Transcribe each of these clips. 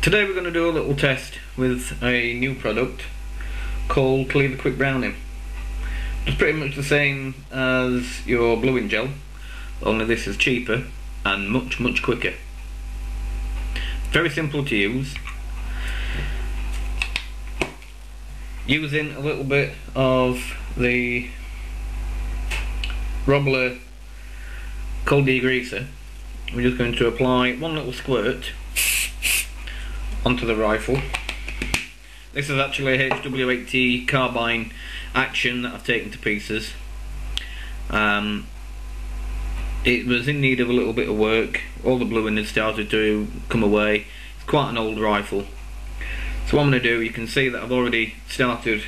Today we're going to do a little test with a new product called Klever Quick Browning. It's pretty much the same as your bluing gel, only this is cheaper and much quicker. Very simple to use. Using a little bit of the Robbler cold degreaser, we're just going to apply one little squirt onto the rifle. This is actually a HW80 carbine action that I've taken to pieces. It was in need of a little bit of work. All the bluing had started to come away. It's quite an old rifle. So what I'm going to do, you can see that I've already started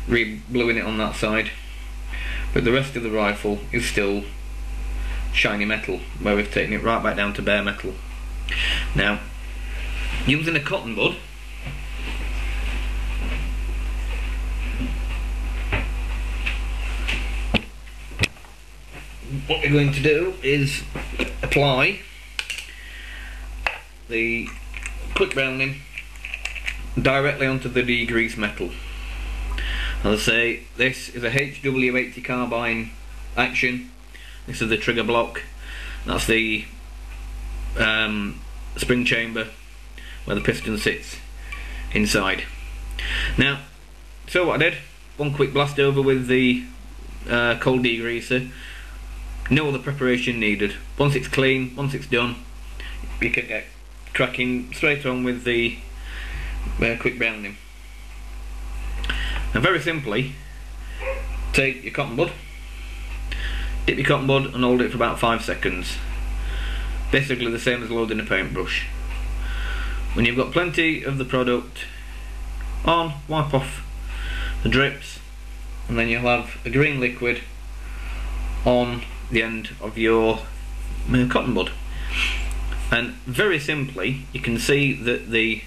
re-bluing it on that side, but the rest of the rifle is still shiny metal, where we've taken it right back down to bare metal. Now, using a cotton bud, what we're going to do is apply the quick browning directly onto the degreased metal. As I say, this is a HW80 carbine action. This is the trigger block. That's the spring chamber where the piston sits inside. Now, so what I did, one quick blast over with the cold degreaser. No other preparation needed. Once it's clean, once it's done, you can get cracking straight on with the quick browning. Now, very simply, take your cotton bud, dip your cotton bud and hold it for about 5 seconds. Basically the same as loading a paintbrush. When you've got plenty of the product on, wipe off the drips, and then you'll have a green liquid on the end of your cotton bud. And very simply, you can see that the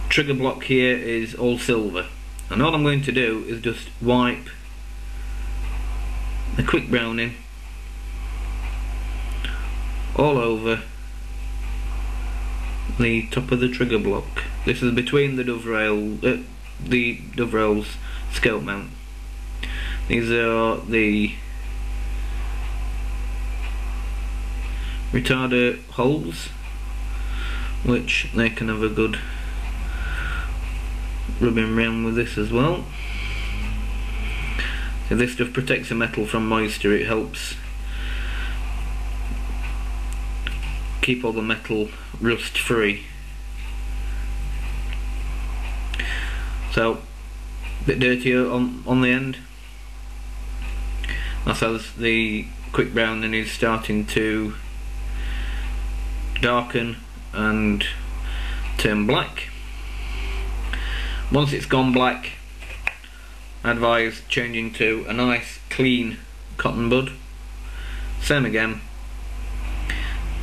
trigger block here is all silver, and all I'm going to do is just wipe the quick browning all over the top of the trigger block. This is between the doverail's scope mount. These are the retarder holes, which they can have a good rubbing around with this as well. So this stuff protects the metal from moisture. It helps keep all the metal rust free. So a bit dirtier on the end. That's as the quick browning is starting to darken and turn black. Once it's gone black, I advise changing to a nice clean cotton bud. Same again,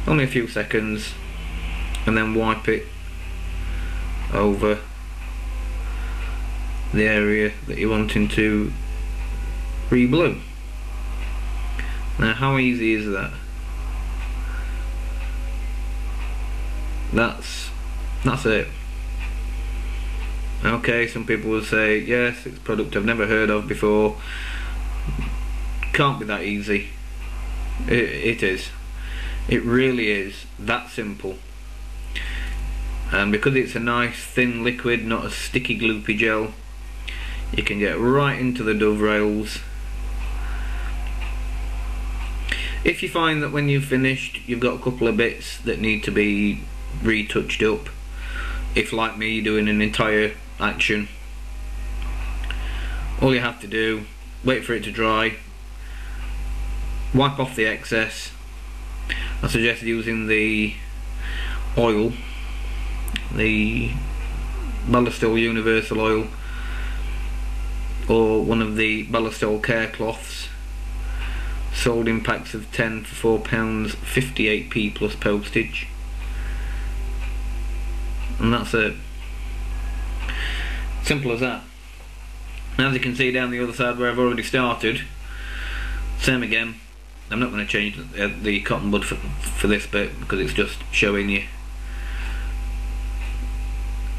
only a few seconds, and then wipe it over the area that you're wanting to re-blue. Now, how easy is that? That's it. Okay, some people will say, yes, it's a product I've never heard of before. Can't be that easy. It is. It really is that simple. And because it's a nice thin liquid, not a sticky gloopy gel, you can get right into the doverails. If you find that when you've finished you've got a couple of bits that need to be retouched up, if like me you're doing an entire action, all you have to do, wait for it to dry, wipe off the excess. I suggest using the oil, the Ballistol universal oil, or one of the Ballistol care cloths, sold in packs of 10 for £4, 58p plus postage. And that's it. Simple as that. Now, as you can see down the other side where I've already started, same again. I'm not going to change the cotton bud for this bit because it's just showing you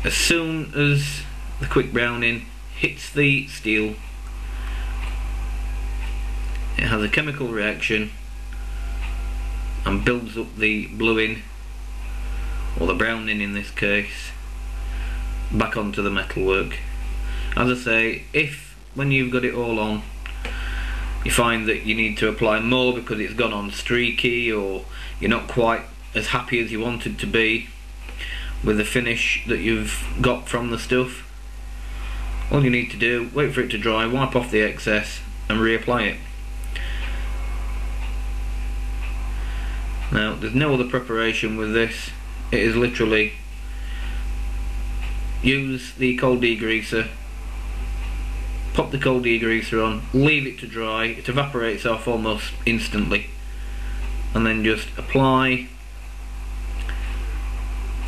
as soon as the quick browning hits the steel, it has a chemical reaction and builds up the bluing, or the browning in this case, back onto the metalwork. As I say, if when you've got it all on you find that you need to apply more because it's gone on streaky, or you're not quite as happy as you wanted to be with the finish that you've got from the stuff, all you need to do, wait for it to dry, wipe off the excess and reapply it. Now there's no other preparation with this, it is literally use the cold degreaser, pop the cold degreaser on, leave it to dry, it evaporates off almost instantly, and then just apply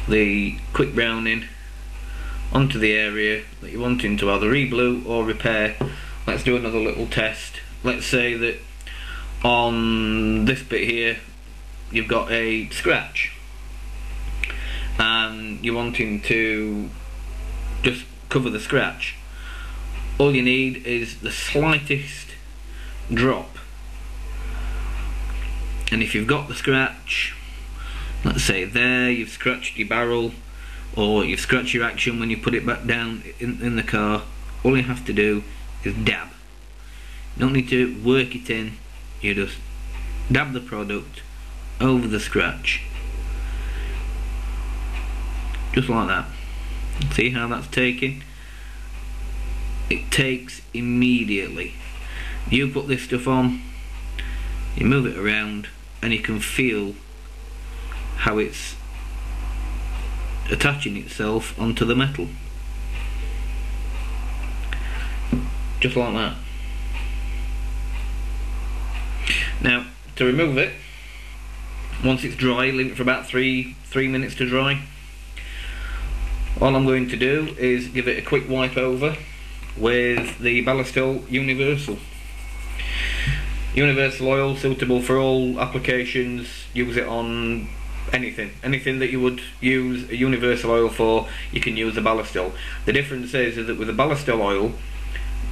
the quick browning onto the area that you're wanting to either re-blue or repair. Let's do another little test. Let's say that on this bit here you've got a scratch and you're wanting to just cover the scratch. All you need is the slightest drop, and if you've got the scratch, let's say there, you've scratched your barrel or you've scratched your action when you put it back down in the car, all you have to do is dab. You don't need to work it in, you just dab the product over the scratch, just like that. See how that's taking? It takes immediately. You put this stuff on, you move it around and you can feel how it's attaching itself onto the metal, just like that. Now to remove it, once it's dry, leave it for about three minutes to dry. All I'm going to do is give it a quick wipe over with the Ballistol Universal oil, suitable for all applications. Use it on anything that you would use a universal oil for, you can use the Ballistol. The difference is that with the Ballistol oil,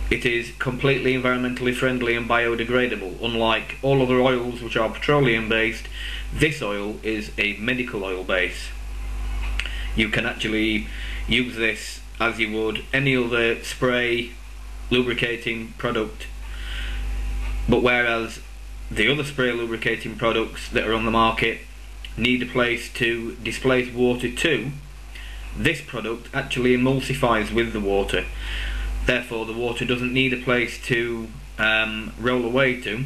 it is completely environmentally friendly and biodegradable. Unlike all other oils which are petroleum based, this oil is a medical oil base. You can actually use this as you would any other spray lubricating product, but whereas the other spray lubricating products that are on the market need a place to displace water to, this product actually emulsifies with the water. Therefore the water doesn't need a place to roll away to.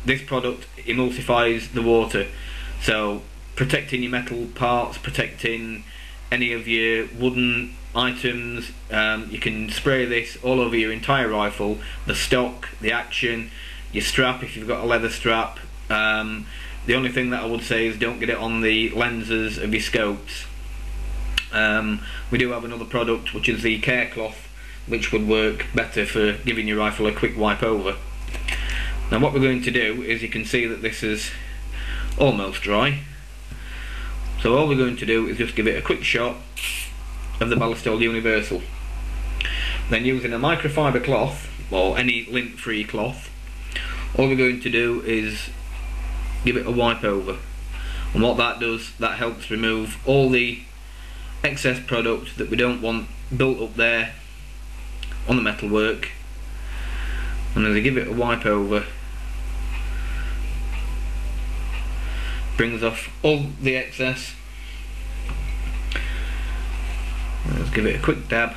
This product emulsifies the water, so protecting your metal parts, protecting any of your wooden items. You can spray this all over your entire rifle, the stock, the action, your strap if you've got a leather strap. The only thing that I would say is don't get it on the lenses of your scopes. We do have another product which is the care cloth, which would work better for giving your rifle a quick wipe over. Now what we're going to do is, you can see that this is almost dry, so all we're going to do is just give it a quick shot of the Ballistol Universal. Then using a microfiber cloth or any lint free cloth, all we're going to do is give it a wipe over, and what that does, that helps remove all the excess product that we don't want built up there on the metalwork. And as I give it a wipe over, brings off all the excess. Let's give it a quick dab,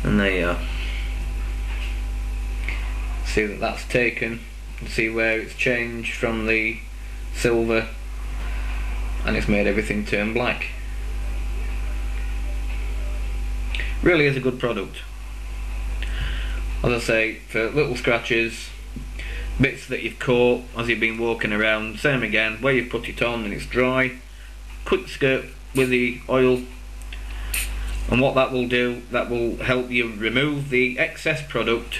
and there you are. See that that's taken, and see where it's changed from the silver, and it's made everything turn black. Really is a good product. As I say, for little scratches, bits that you've caught as you've been walking around, same again, where you've put it on and it's dry, quick skirt with the oil, and what that will do, that will help you remove the excess product,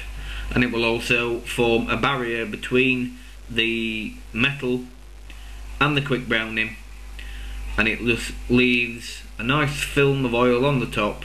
and it will also form a barrier between the metal and the quick browning, and it just leaves a nice film of oil on the top